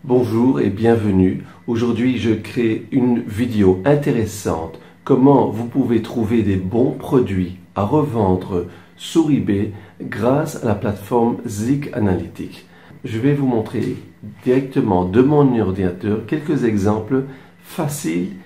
Bonjour et bienvenue. Aujourd'hui, je crée une vidéo intéressante. Comment vous pouvez trouver des bons produits à revendre sur eBay grâce à la plateforme Zik Analytics. Je vais vous montrer directement de mon ordinateur quelques exemples faciles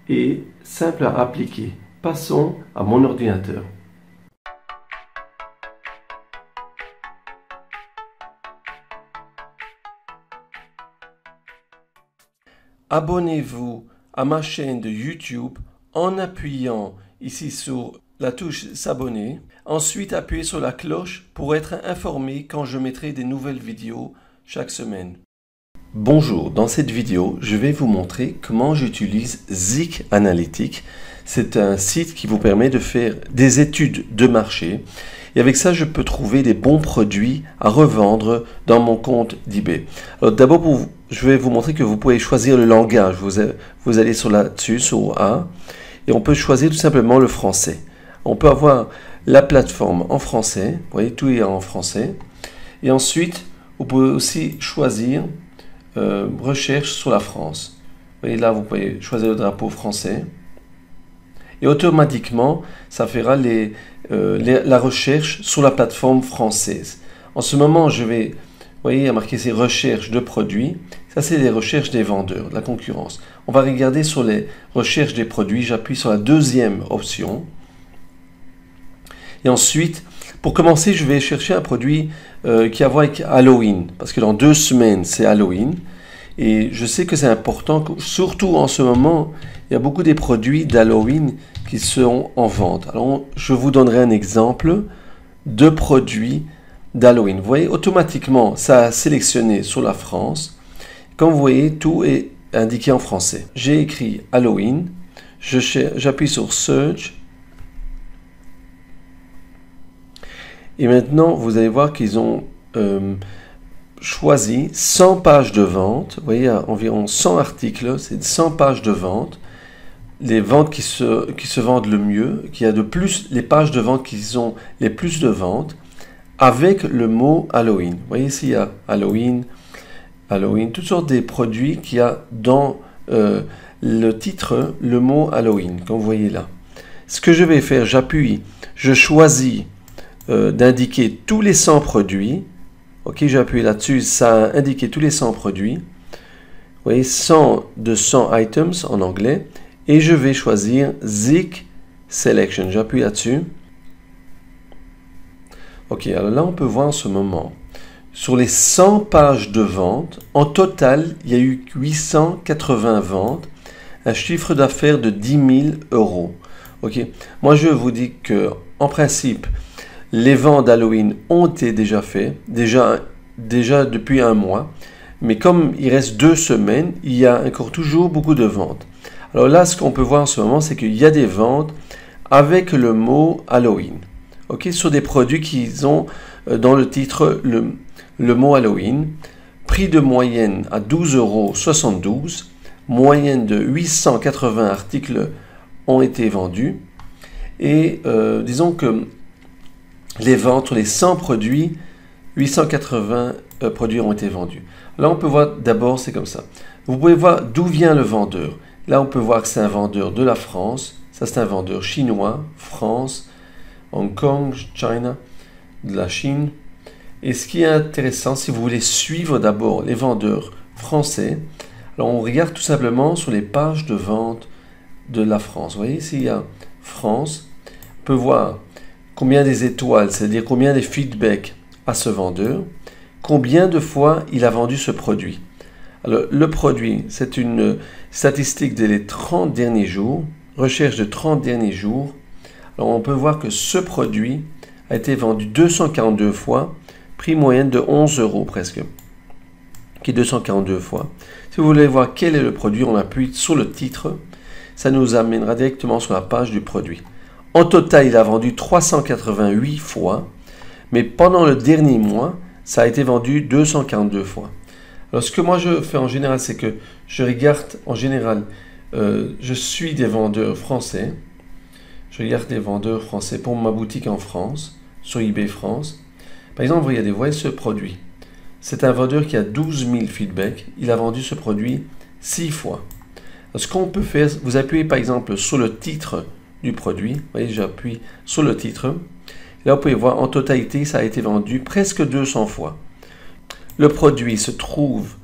et simples à appliquer. Passons à mon ordinateur. Abonnez-vous à ma chaîne de YouTube en appuyant ici sur la touche s'abonner. Ensuite, appuyez sur la cloche pour être informé quand je mettrai des nouvelles vidéos chaque semaine. Bonjour, dans cette vidéo, je vais vous montrer comment j'utilise Zik Analytics. C'est un site qui vous permet de faire des études de marché. Et avec ça, je peux trouver des bons produits à revendre dans mon compte d'eBay. Alors d'abord, je vais vous montrer que vous pouvez choisir le langage. Vous allez là-dessus, sur A, et on peut choisir tout simplement le français. On peut avoir la plateforme en français. Vous voyez, tout est en français. Et ensuite, vous pouvez aussi choisir recherche sur la France. Vous voyez, là, vous pouvez choisir le drapeau français. Et automatiquement, ça fera la recherche sur la plateforme française. En ce moment, je vais, vous voyez, il y a marqué ces recherches de produits. Ça, c'est les recherches des vendeurs, de la concurrence. On va regarder sur les recherches des produits. J'appuie sur la deuxième option. Et ensuite, pour commencer, je vais chercher un produit qui a à voir avec Halloween. Parce que dans 2 semaines, c'est Halloween. Et je sais que c'est important, surtout en ce moment, il y a beaucoup des produits d'Halloween qui sont en vente. Alors, je vous donnerai un exemple de produits d'Halloween. Vous voyez, automatiquement, ça a sélectionné sur la France. Comme vous voyez, tout est indiqué en français. J'ai écrit Halloween. J'appuie sur Search. Et maintenant, vous allez voir qu'ils ont choisi 100 pages de vente. Vous voyez, il y a environ 100 articles. C'est 100 pages de vente. Les ventes qui se vendent le mieux, qui a de plus, les pages de vente qui ont les plus de ventes, avec le mot Halloween. Vous voyez ici, il y a Halloween, toutes sortes de produits qu'il y a dans le titre, le mot Halloween, comme vous voyez là. Ce que je vais faire, j'appuie, je choisis d'indiquer tous les 100 produits. Ok, j'ai appuyé là-dessus, ça a indiqué tous les 100 produits. Vous voyez, 100 items en anglais. Et je vais choisir Zik Selection. J'appuie là-dessus. Ok, alors là, on peut voir en ce moment, sur les 100 pages de vente, en total, il y a eu 880 ventes, un chiffre d'affaires de 10 000 euros. Ok, moi, je vous dis que, en principe, les ventes d'Halloween ont été déjà faites, déjà depuis 1 mois. Mais comme il reste 2 semaines, il y a encore toujours beaucoup de ventes. Alors là, ce qu'on peut voir en ce moment, c'est qu'il y a des ventes avec le mot Halloween. Ok, sur des produits qui ont dans le titre le mot Halloween. Prix de moyenne à 12,72 €. Moyenne de 880 articles ont été vendus. Et disons que les ventes sur les 100 produits, 880 produits ont été vendus. Là, on peut voir d'abord, c'est comme ça. Vous pouvez voir d'où vient le vendeur. Là, on peut voir que c'est un vendeur de la France. Ça, c'est un vendeur chinois, France, Hong Kong, China, de la Chine. Et ce qui est intéressant, si vous voulez suivre d'abord les vendeurs français, alors on regarde tout simplement sur les pages de vente de la France. Vous voyez, ici, il y a France. On peut voir combien des étoiles, c'est-à-dire combien des feedbacks à ce vendeur, combien de fois il a vendu ce produit. Alors, le produit, c'est une statistique des 30 derniers jours, recherche de 30 derniers jours. Alors, on peut voir que ce produit a été vendu 242 fois, prix moyen de 11 € presque, qui est 242 fois. Si vous voulez voir quel est le produit, on appuie sur le titre, ça nous amènera directement sur la page du produit. En total, il a vendu 388 fois, mais pendant le dernier mois, ça a été vendu 242 fois. Alors, ce que moi je fais en général, c'est que je regarde en général, je suis des vendeurs français. Je regarde des vendeurs français pour ma boutique en France, sur eBay France. Par exemple, regardez, vous voyez ce produit. c'est un vendeur qui a 12 000 feedbacks. Il a vendu ce produit 6 fois. Ce qu'on peut faire, vous appuyez par exemple sur le titre du produit. Vous voyez, j'appuie sur le titre. Là, vous pouvez voir en totalité, ça a été vendu presque 200 fois. Le produit se trouve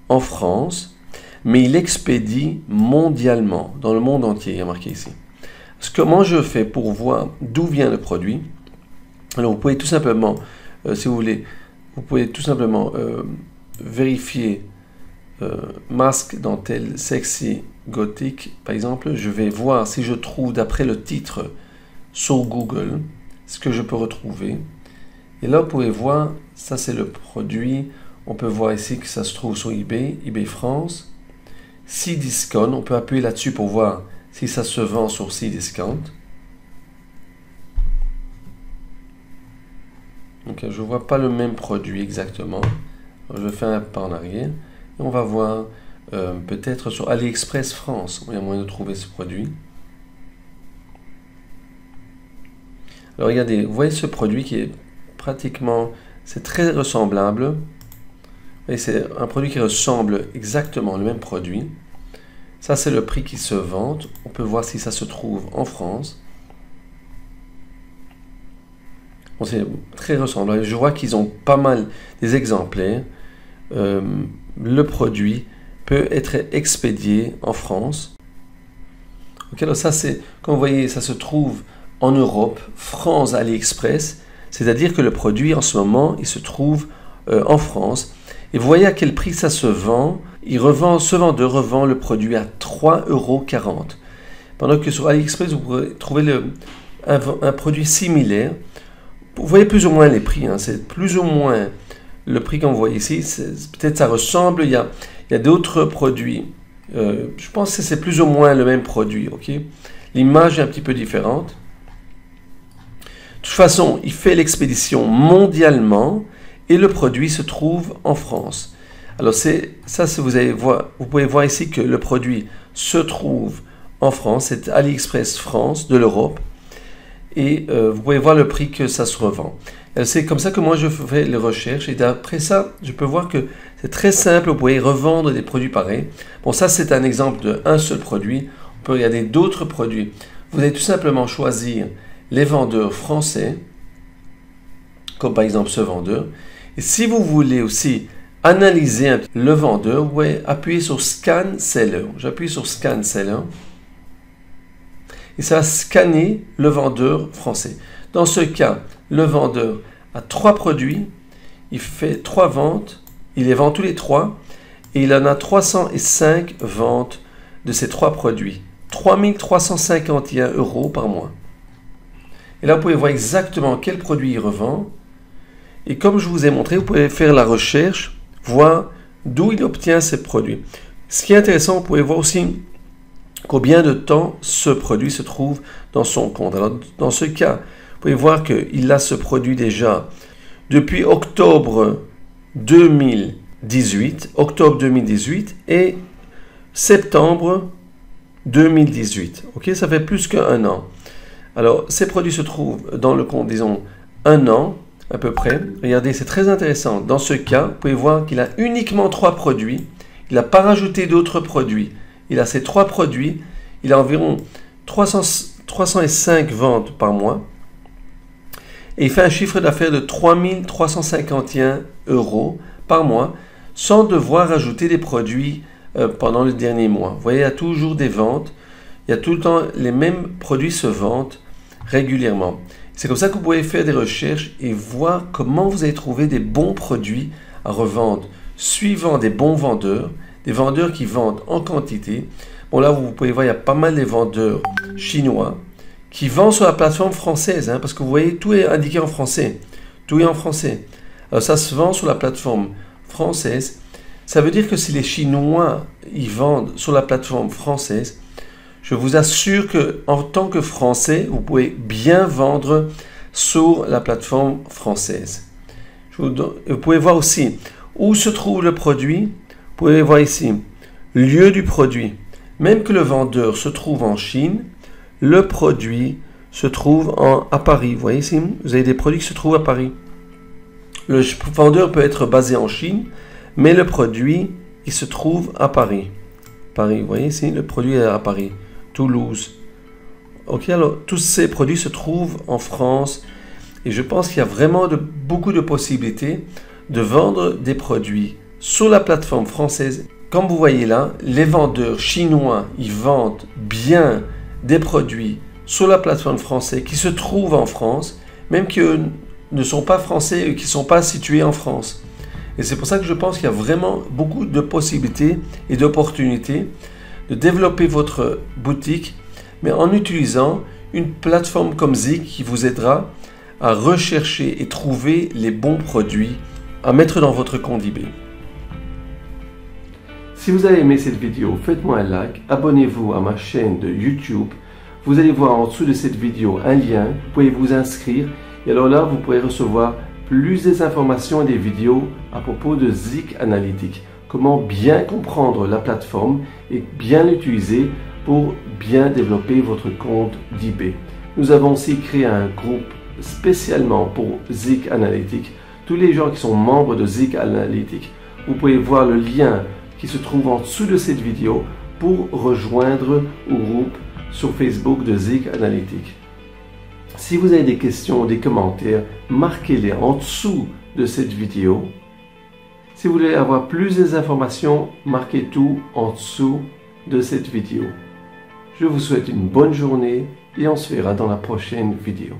en France, mais il expédie mondialement, dans le monde entier, il y a marqué ici. Comment je fais pour voir d'où vient le produit? Alors, vous pouvez tout simplement, si vous voulez, vous pouvez tout simplement vérifier masque dentelle sexy gothique. Par exemple, je vais voir si je trouve d'après le titre sur Google ce que je peux retrouver. Et là, vous pouvez voir, ça c'est le produit. On peut voir ici que ça se trouve sur eBay, eBay France. Cdiscount, on peut appuyer là-dessus pour voir si ça se vend sur Cdiscount. Donc, je ne vois pas le même produit exactement. Alors, je fais un pas en arrière. Et on va voir peut-être sur AliExpress France. Il y a moyen de trouver ce produit. Alors regardez, vous voyez ce produit qui est pratiquement, c'est très ressemblable. C'est un produit qui ressemble exactement au même produit. Ça, c'est le prix qui se vante. On peut voir si ça se trouve en France. Bon, c'est très ressemblant. Je vois qu'ils ont pas mal des exemplaires. Le produit peut être expédié en France. Okay, alors ça, c'est, comme vous voyez, ça se trouve en Europe, France, AliExpress. C'est-à-dire que le produit, en ce moment, il se trouve en France. Et vous voyez à quel prix ça se vend. Ce vendeur revend le produit à 3,40 €. Pendant que sur AliExpress, vous pourrez trouver un produit similaire. Vous voyez plus ou moins les prix. Hein. C'est plus ou moins le prix qu'on voit ici. Peut-être ça ressemble. Il y a d'autres produits. Je pense que c'est plus ou moins le même produit. Okay? L'image est un petit peu différente. De toute façon, il fait l'expédition mondialement. Et le produit se trouve en France. Alors vous pouvez voir ici que le produit se trouve en France. C'est AliExpress France de l'Europe. Et vous pouvez voir le prix que ça se revend. C'est comme ça que moi je fais les recherches. Et d'après ça, je peux voir que c'est très simple. Vous pouvez revendre des produits pareils. Bon, ça c'est un exemple d'un seul produit. On peut regarder d'autres produits. Vous allez tout simplement choisir les vendeurs français. Comme par exemple ce vendeur. Et si vous voulez aussi analyser le vendeur, vous pouvez appuyer sur Scan Seller. J'appuie sur Scan Seller. Et ça va scanner le vendeur français. Dans ce cas, le vendeur a 3 produits. Il fait 3 ventes. Il les vend tous les 3. Et il en a 305 ventes de ces 3 produits. 3 351 € par mois. Et là, vous pouvez voir exactement quel produit il revend. Et comme je vous ai montré, vous pouvez faire la recherche, voir d'où il obtient ces produits. Ce qui est intéressant, vous pouvez voir aussi combien de temps ce produit se trouve dans son compte. Alors, dans ce cas, vous pouvez voir qu'il a ce produit déjà depuis octobre 2018 et septembre 2018. Ok, ça fait plus qu'un an. Alors, ces produits se trouvent dans le compte, disons, un an. À peu près. Regardez, c'est très intéressant. Dans ce cas, vous pouvez voir qu'il a uniquement 3 produits. Il n'a pas rajouté d'autres produits. Il a ces 3 produits. Il a environ 305 ventes par mois. Et il fait un chiffre d'affaires de 3 351 € par mois sans devoir rajouter des produits pendant le dernier mois. Vous voyez, il y a toujours des ventes. Il y a tout le temps, les mêmes produits se vendent régulièrement. C'est comme ça que vous pouvez faire des recherches et voir comment vous allez trouver des bons produits à revendre suivant des bons vendeurs, des vendeurs qui vendent en quantité. Bon, là, vous pouvez voir, il y a pas mal de vendeurs chinois qui vendent sur la plateforme française, hein, parce que vous voyez, tout est indiqué en français. Tout est en français. Alors, ça se vend sur la plateforme française. Ça veut dire que si les Chinois ils vendent sur la plateforme française, je vous assure qu'en tant que Français, vous pouvez bien vendre sur la plateforme française. Vous pouvez voir aussi où se trouve le produit. Vous pouvez voir ici, lieu du produit. Même que le vendeur se trouve en Chine, le produit se trouve à Paris. Vous voyez ici, vous avez des produits qui se trouvent à Paris. Le vendeur peut être basé en Chine, mais le produit, il se trouve à Paris. Paris, vous voyez ici, le produit est à Paris. Toulouse. Ok, alors tous ces produits se trouvent en France et je pense qu'il y a vraiment beaucoup de possibilités de vendre des produits sur la plateforme française. Comme vous voyez là, les vendeurs chinois, ils vendent bien des produits sur la plateforme française qui se trouvent en France, même qu'eux ne sont pas français et qui ne sont pas situés en France. Et c'est pour ça que je pense qu'il y a vraiment beaucoup de possibilités et d'opportunités de développer votre boutique, mais en utilisant une plateforme comme Zik qui vous aidera à rechercher et trouver les bons produits à mettre dans votre compte eBay. Si vous avez aimé cette vidéo, faites-moi un like, abonnez-vous à ma chaîne de YouTube. Vous allez voir en dessous de cette vidéo un lien, vous pouvez vous inscrire et alors là vous pourrez recevoir plus des informations et des vidéos à propos de Zik Analytics. Comment bien comprendre la plateforme et bien l'utiliser pour bien développer votre compte d'eBay. Nous avons aussi créé un groupe spécialement pour Zik Analytics. Tous les gens qui sont membres de Zik Analytics, vous pouvez voir le lien qui se trouve en dessous de cette vidéo pour rejoindre au groupe sur Facebook de Zik Analytics. Si vous avez des questions ou des commentaires, marquez-les en dessous de cette vidéo. Si vous voulez avoir plus d'informations, marquez tout en dessous de cette vidéo. Je vous souhaite une bonne journée et on se verra dans la prochaine vidéo.